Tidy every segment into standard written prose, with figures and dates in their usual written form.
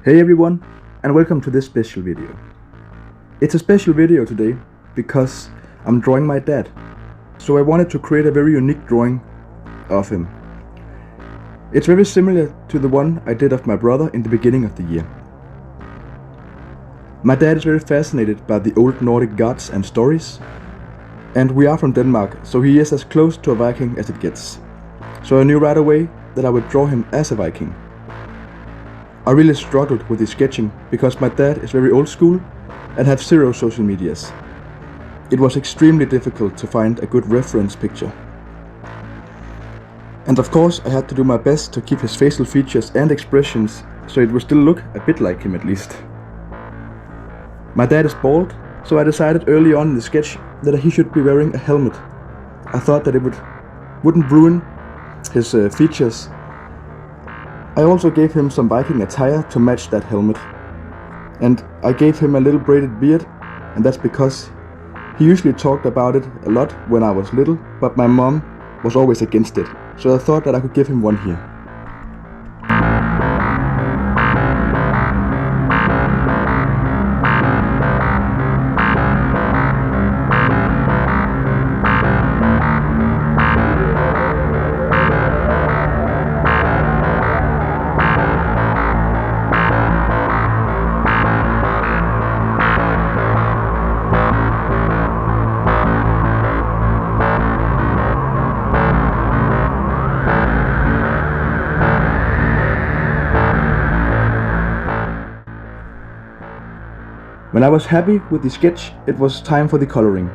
Hey everyone, and welcome to this special video. It's a special video today because I'm drawing my dad. So I wanted to create a very unique drawing of him. It's very similar to the one I did of my brother in the beginning of the year. My dad is very fascinated by the old Nordic gods and stories, and we are from Denmark, so he is as close to a Viking as it gets. So I knew right away that I would draw him as a Viking. I really struggled with the sketching because my dad is very old school and have zero social medias. It was extremely difficult to find a good reference picture. And of course I had to do my best to keep his facial features and expressions so it would still look a bit like him at least. My dad is bald, so I decided early on in the sketch that he should be wearing a helmet. I thought that it wouldn't ruin his features. I also gave him some Viking attire to match that helmet. And I gave him a little braided beard, and that's because he usually talked about it a lot when I was little, but my mom was always against it, so I thought that I could give him one here. When I was happy with the sketch, it was time for the coloring.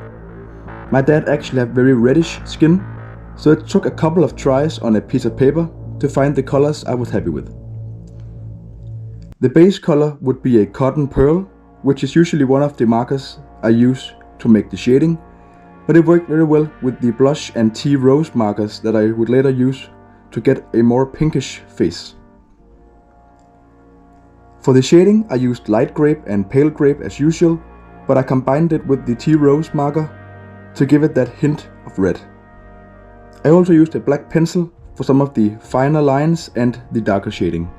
My dad actually had very reddish skin, so it took a couple of tries on a piece of paper to find the colors I was happy with. The base color would be a cotton pearl, which is usually one of the markers I use to make the shading, but it worked very well with the blush and tea rose markers that I would later use to get a more pinkish face. For the shading I used light grape and pale grape as usual, but I combined it with the tea rose marker to give it that hint of red. I also used a black pencil for some of the finer lines and the darker shading.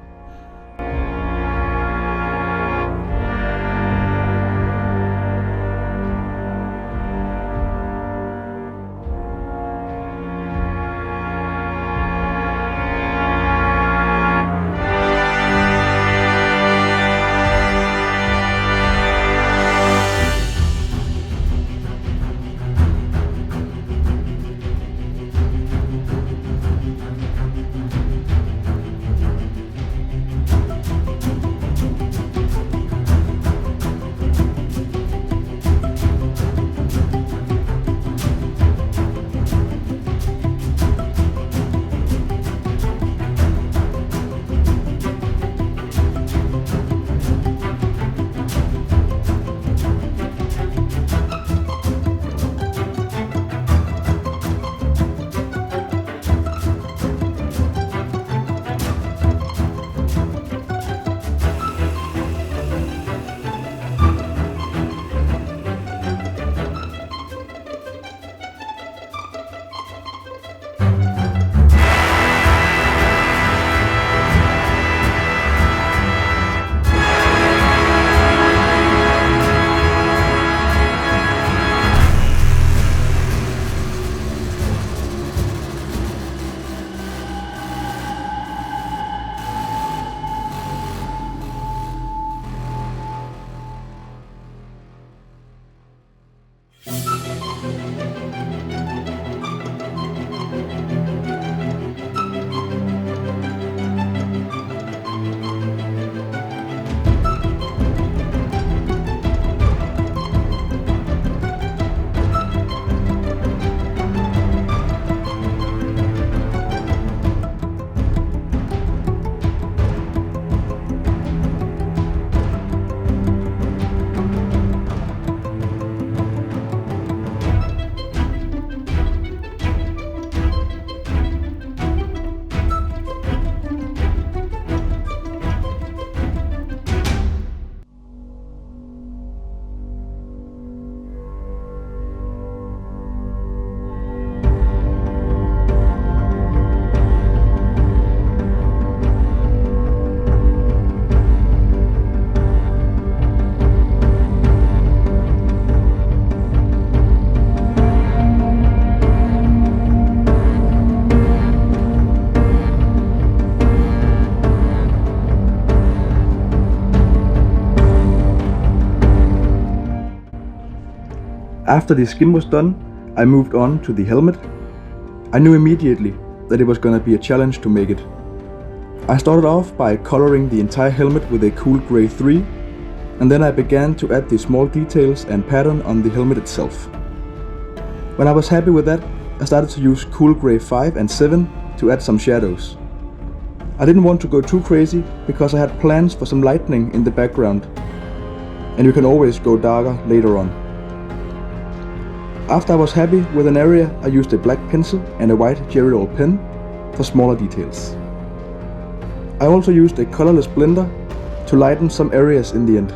After the skin was done, I moved on to the helmet. I knew immediately that it was gonna be a challenge to make it. I started off by coloring the entire helmet with a cool grey 3, and then I began to add the small details and pattern on the helmet itself. When I was happy with that, I started to use cool grey 5 and 7 to add some shadows. I didn't want to go too crazy because I had plans for some lightning in the background, and you can always go darker later on. After I was happy with an area, I used a black pencil and a white Geritol pen for smaller details. I also used a colorless blender to lighten some areas in the end.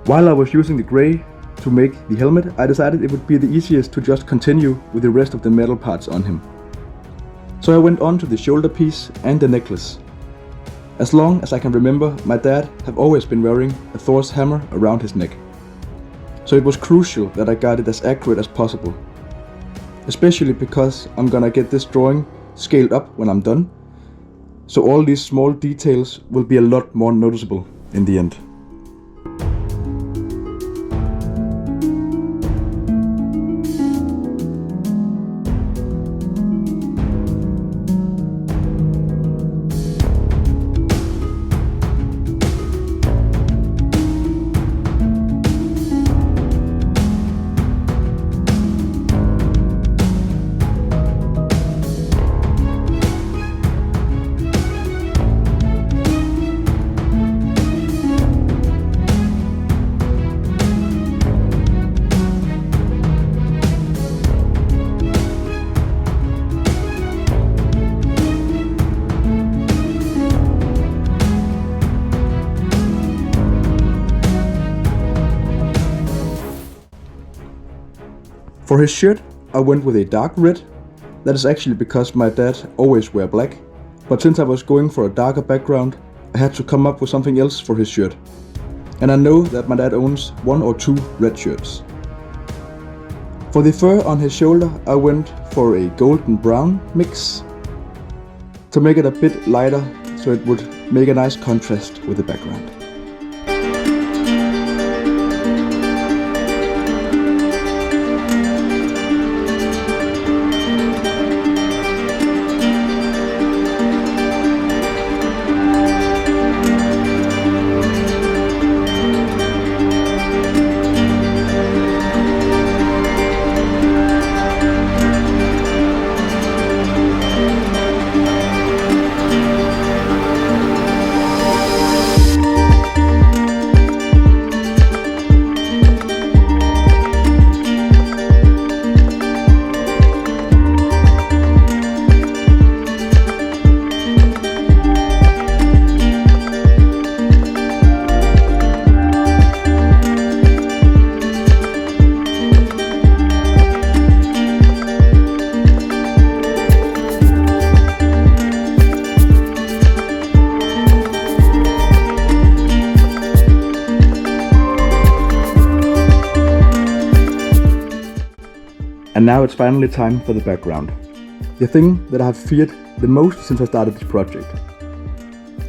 While I was using the grey to make the helmet, I decided it would be the easiest to just continue with the rest of the metal parts on him. So I went on to the shoulder piece and the necklace. As long as I can remember, my dad have always been wearing a Thor's hammer around his neck. So it was crucial that I got it as accurate as possible. Especially because I'm gonna get this drawing scaled up when I'm done. So all these small details will be a lot more noticeable in the end. For his shirt, I went with a dark red. That is actually because my dad always wear black, but since I was going for a darker background, I had to come up with something else for his shirt. And I know that my dad owns 1 or 2 red shirts. For the fur on his shoulder, I went for a golden brown mix to make it a bit lighter, so it would make a nice contrast with the background. And now it's finally time for the background. The thing that I have feared the most since I started this project.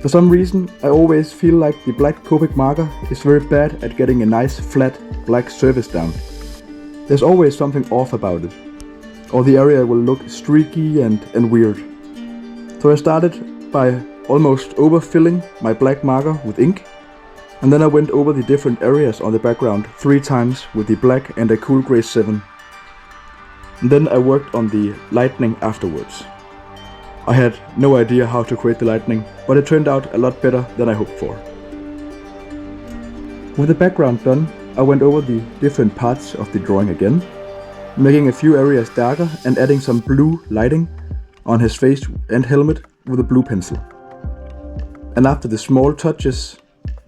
For some reason, I always feel like the black Copic marker is very bad at getting a nice flat black surface down. There's always something off about it, or the area will look streaky and weird. So I started by almost overfilling my black marker with ink, and then I went over the different areas on the background 3 times with the black and a cool gray 7. And then I worked on the lightning afterwards. I had no idea how to create the lightning, but it turned out a lot better than I hoped for. With the background done, I went over the different parts of the drawing again, making a few areas darker and adding some blue lighting on his face and helmet with a blue pencil. And after the small touches,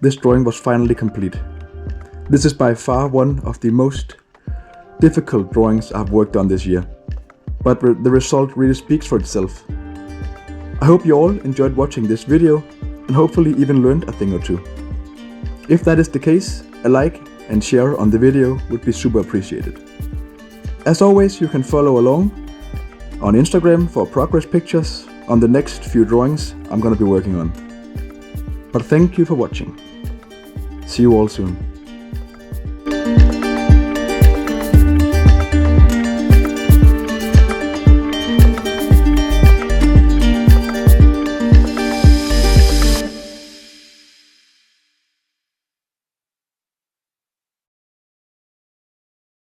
this drawing was finally complete. This is by far one of the most difficult drawings I've worked on this year, but the result really speaks for itself. I hope you all enjoyed watching this video and hopefully even learned a thing or two. If that is the case, a like and share on the video would be super appreciated. As always, you can follow along on Instagram for progress pictures on the next few drawings I'm gonna be working on. But thank you for watching. See you all soon.